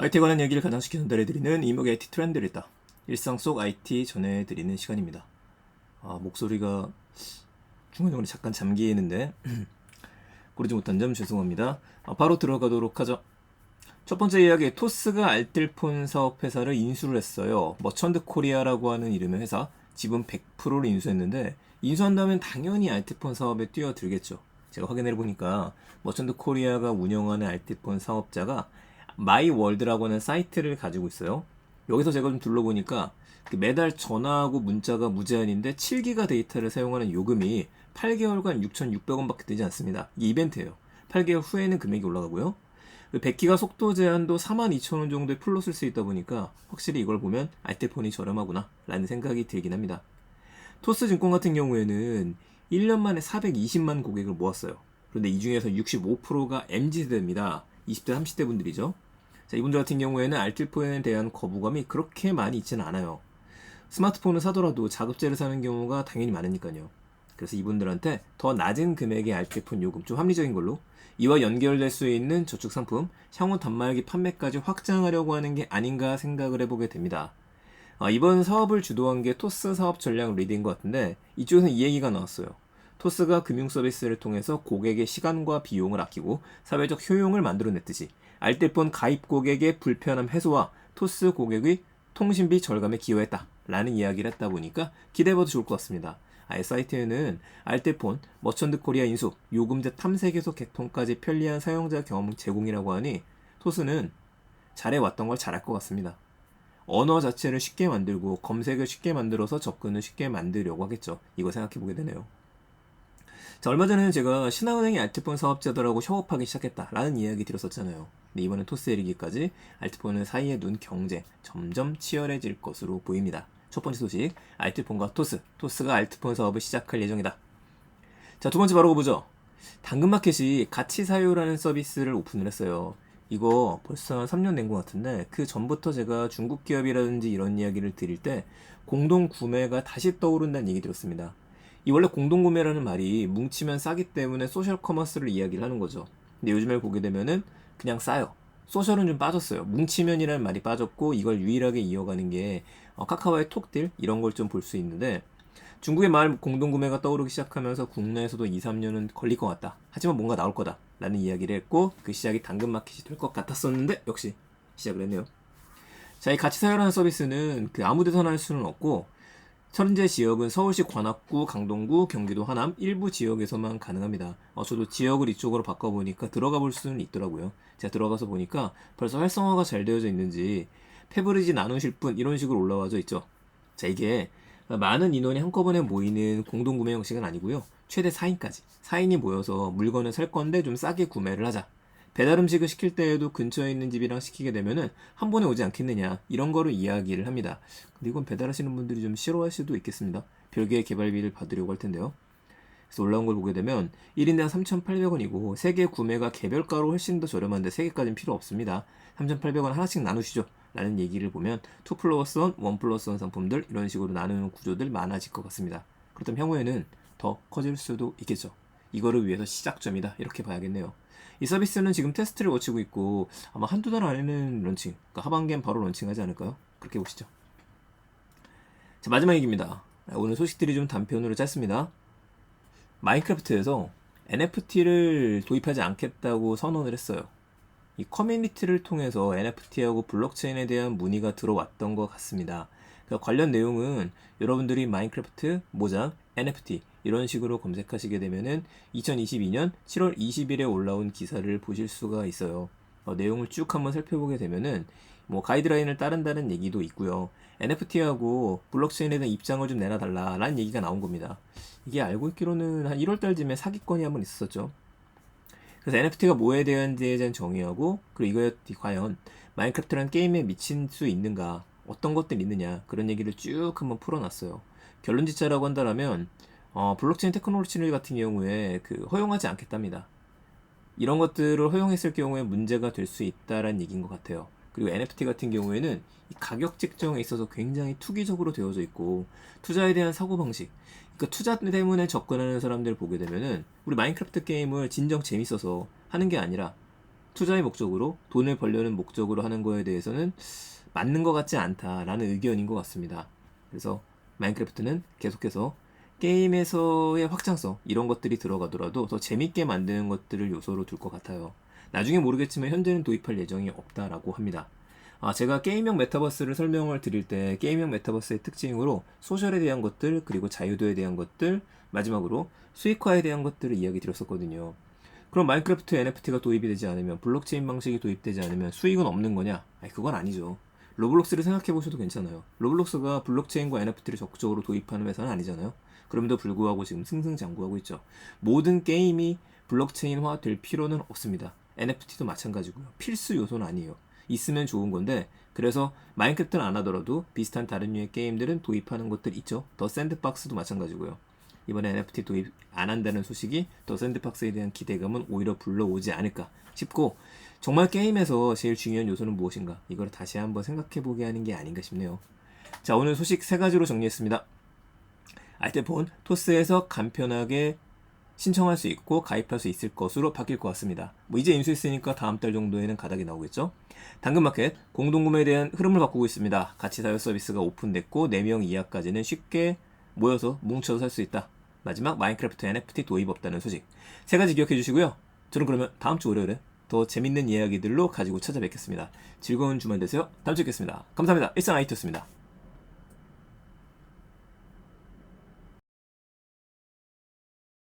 IT에 관한 이야기를 가장 쉽게 전달해드리는 이목의 IT 트렌드를 있다. 일상 속 IT 전해드리는 시간입니다. 목소리가 중간중간에 잠깐 잠기는데 고르지 못한 점 죄송합니다. 바로 들어가도록 하죠. 첫 번째 이야기, 토스가 알뜰폰 사업 회사를 인수를 했어요. 머천드 코리아라고 하는 이름의 회사, 지분 100%를 인수했는데 인수한다면 당연히 알뜰폰 사업에 뛰어들겠죠. 제가 확인해보니까 머천드 코리아가 운영하는 알뜰폰 사업자가 마이월드라고 하는 사이트를 가지고 있어요. 여기서 제가 좀 둘러보니까 매달 전화하고 문자가 무제한인데 7기가 데이터를 사용하는 요금이 8개월간 6,600원밖에 되지 않습니다. 이게 이벤트예요. 8개월 후에는 금액이 올라가고요. 100기가 속도 제한도 42,000원 정도의 풀로 쓸 수 있다 보니까 확실히 이걸 보면 알뜰폰이 저렴하구나 라는 생각이 들긴 합니다. 토스증권 같은 경우에는 1년 만에 420만 고객을 모았어요. 그런데 이 중에서 65%가 MZ세대입니다. 20대, 30대 분들이죠. 자, 이분들 같은 경우에는 알뜰폰에 대한 거부감이 그렇게 많이 있지는 않아요. 스마트폰을 사더라도 자급제를 사는 경우가 당연히 많으니까요. 그래서 이분들한테 더 낮은 금액의 알뜰폰 요금, 좀 합리적인 걸로 이와 연결될 수 있는 저축 상품, 향후 단말기 판매까지 확장하려고 하는 게 아닌가 생각을 해보게 됩니다. 이번 사업을 주도한 게 토스 사업 전략 리드인 것 같은데 이쪽에서 이 얘기가 나왔어요. 토스가 금융 서비스를 통해서 고객의 시간과 비용을 아끼고 사회적 효용을 만들어냈듯이 알뜰폰 가입 고객의 불편함 해소와 토스 고객의 통신비 절감에 기여했다 라는 이야기를 했다 보니까 기대해봐도 좋을 것 같습니다. 사이트에는 알뜰폰, 머천드 코리아 인수, 요금제 탐색에서 개통까지 편리한 사용자 경험 제공이라고 하니 토스는 잘해왔던 걸 잘할 것 같습니다. 언어 자체를 쉽게 만들고 검색을 쉽게 만들어서 접근을 쉽게 만들려고 하겠죠. 이거 생각해보게 되네요. 자, 얼마 전에는 제가 신한은행이 알뜰폰 사업자들하고 협업하기 시작했다라는 이야기 드렸었잖아요. 근데 이번엔 토스에 이르기까지 알뜰폰을 사이에 둔 경쟁 점점 치열해질 것으로 보입니다. 첫 번째 소식, 알뜰폰과 토스가 알뜰폰 사업을 시작할 예정이다. 자, 두 번째 바로 보죠. 당근마켓이 가치 사요라는 서비스를 오픈을 했어요. 이거 벌써 한 3년 된 것 같은데 그 전부터 제가 중국 기업이라든지 이런 이야기를 드릴 때 공동 구매가 다시 떠오른다는 얘기 들었습니다. 이 원래 공동 구매라는 말이 뭉치면 싸기 때문에 소셜 커머스를 이야기를 하는 거죠. 근데 요즘에 보게 되면은 그냥 싸요. 소셜은 좀 빠졌어요. 뭉치면이라는 말이 빠졌고 이걸 유일하게 이어가는 게 카카오의 톡딜 이런 걸 좀 볼 수 있는데 중국의 말 공동구매가 떠오르기 시작하면서 국내에서도 2, 3년은 걸릴 것 같다. 하지만 뭔가 나올 거다. 라는 이야기를 했고 그 시작이 당근마켓이 될 것 같았었는데 역시 시작을 했네요. 자, 이 같이 사요라는 서비스는 아무 데서나 할 수는 없고 현재 지역은 서울시 관악구, 강동구, 경기도 하남 일부 지역에서만 가능합니다. 저도 지역을 이쪽으로 바꿔보니까 들어가 볼 수는 있더라고요. 제가 들어가서 보니까 벌써 활성화가 잘 되어져 있는지 페브리지 나누실 분 이런 식으로 올라와져 있죠. 자, 이게 많은 인원이 한꺼번에 모이는 공동구매 형식은 아니고요. 최대 4인까지. 4인이 모여서 물건을 살 건데 좀 싸게 구매를 하자. 배달 음식을 시킬 때에도 근처에 있는 집이랑 시키게 되면은 한 번에 오지 않겠느냐. 이런 거를 이야기를 합니다. 근데 이건 배달하시는 분들이 좀 싫어할 수도 있겠습니다. 별개의 개발비를 받으려고 할 텐데요. 그래서 올라온 걸 보게 되면 1인당 3,800원이고 3개 구매가 개별가로 훨씬 더 저렴한데 3개까지는 필요 없습니다. 3,800원 하나씩 나누시죠. 라는 얘기를 보면 2 플러스 1, 1 플러스 1 상품들 이런 식으로 나누는 구조들 많아질 것 같습니다. 그렇다면 향후에는 더 커질 수도 있겠죠. 이거를 위해서 시작점이다 이렇게 봐야겠네요. 이 서비스는 지금 테스트를 거치고 있고 아마 한두 달 안에는 런칭, 그러니까 하반기엔 바로 런칭하지 않을까요? 그렇게 보시죠. 자, 마지막 얘기입니다. 오늘 소식들이 좀 단편으로 짧습니다. 마인크래프트에서 NFT를 도입하지 않겠다고 선언을 했어요. 이 커뮤니티를 통해서 NFT하고 블록체인에 대한 문의가 들어왔던 것 같습니다. 그러니까 관련 내용은 여러분들이 마인크래프트, 모장, NFT 이런 식으로 검색하시게 되면은 2022년 7월 20일에 올라온 기사를 보실 수가 있어요. 내용을 쭉 한번 살펴보게 되면은 뭐 가이드라인을 따른다는 얘기도 있고요. NFT하고 블록체인에 대한 입장을 좀 내놔달라라는 얘기가 나온 겁니다. 이게 알고 있기로는 한 1월달쯤에 사기건이 한번 있었죠. 그래서 NFT가 뭐에 대한지에 대한 정의하고 그리고 이거에 과연 마인크래프트라는 게임에 미칠 수 있는가 어떤 것들이 있느냐 그런 얘기를 쭉 한번 풀어놨어요. 결론 짓자라고 한다면 블록체인 테크놀로지 같은 경우에 허용하지 않겠답니다. 이런 것들을 허용했을 경우에 문제가 될 수 있다라는 얘기인 것 같아요. 그리고 NFT 같은 경우에는 이 가격 책정에 있어서 굉장히 투기적으로 되어져 있고 투자에 대한 사고방식, 그러니까 투자 때문에 접근하는 사람들 보게 되면은 우리 마인크래프트 게임을 진정 재밌어서 하는 게 아니라 투자의 목적으로 돈을 벌려는 목적으로 하는 거에 대해서는 맞는 것 같지 않다라는 의견인 것 같습니다. 그래서 마인크래프트는 계속해서 게임에서의 확장성 이런 것들이 들어가더라도 더 재밌게 만드는 것들을 요소로 둘 것 같아요. 나중에 모르겠지만 현재는 도입할 예정이 없다라고 합니다. 제가 게임형 메타버스를 설명을 드릴 때 게임형 메타버스의 특징으로 소셜에 대한 것들, 그리고 자유도에 대한 것들, 마지막으로 수익화에 대한 것들을 이야기 드렸었거든요. 그럼 마인크래프트 NFT가 도입이 되지 않으면, 블록체인 방식이 도입되지 않으면 수익은 없는 거냐? 아니, 그건 아니죠. 로블록스를 생각해 보셔도 괜찮아요. 로블록스가 블록체인과 NFT를 적극적으로 도입하는 회사는 아니잖아요. 그럼에도 불구하고 지금 승승장구하고 있죠. 모든 게임이 블록체인화 될 필요는 없습니다. NFT도 마찬가지고요. 필수 요소는 아니에요. 있으면 좋은 건데, 그래서 마인크래프트는 안 하더라도 비슷한 다른 류의 게임들은 도입하는 것들 있죠. 더 샌드박스도 마찬가지고요. 이번에 NFT 도입 안 한다는 소식이 더 샌드박스에 대한 기대감은 오히려 불러오지 않을까 싶고, 정말 게임에서 제일 중요한 요소는 무엇인가, 이걸 다시 한번 생각해보게 하는 게 아닌가 싶네요. 자, 오늘 소식 3가지로 정리했습니다. 알테폰 토스에서 간편하게 신청할 수 있고 가입할 수 있을 것으로 바뀔 것 같습니다. 이제 인수했으니까 다음 달 정도에는 가닥이 나오겠죠. 당근마켓 공동구매에 대한 흐름을 바꾸고 있습니다. 가치 사유 서비스가 오픈됐고 4명 이하까지는 쉽게 모여서 뭉쳐서 살 수 있다. 마지막 마인크래프트 NFT 도입 없다는 소식. 3가지 기억해 주시고요. 저는 그러면 다음 주 월요일에 더 재밌는 이야기들로 가지고 찾아뵙겠습니다. 즐거운 주말 되세요. 다음 주에 뵙겠습니다. 감사합니다. 일상 IT였습니다.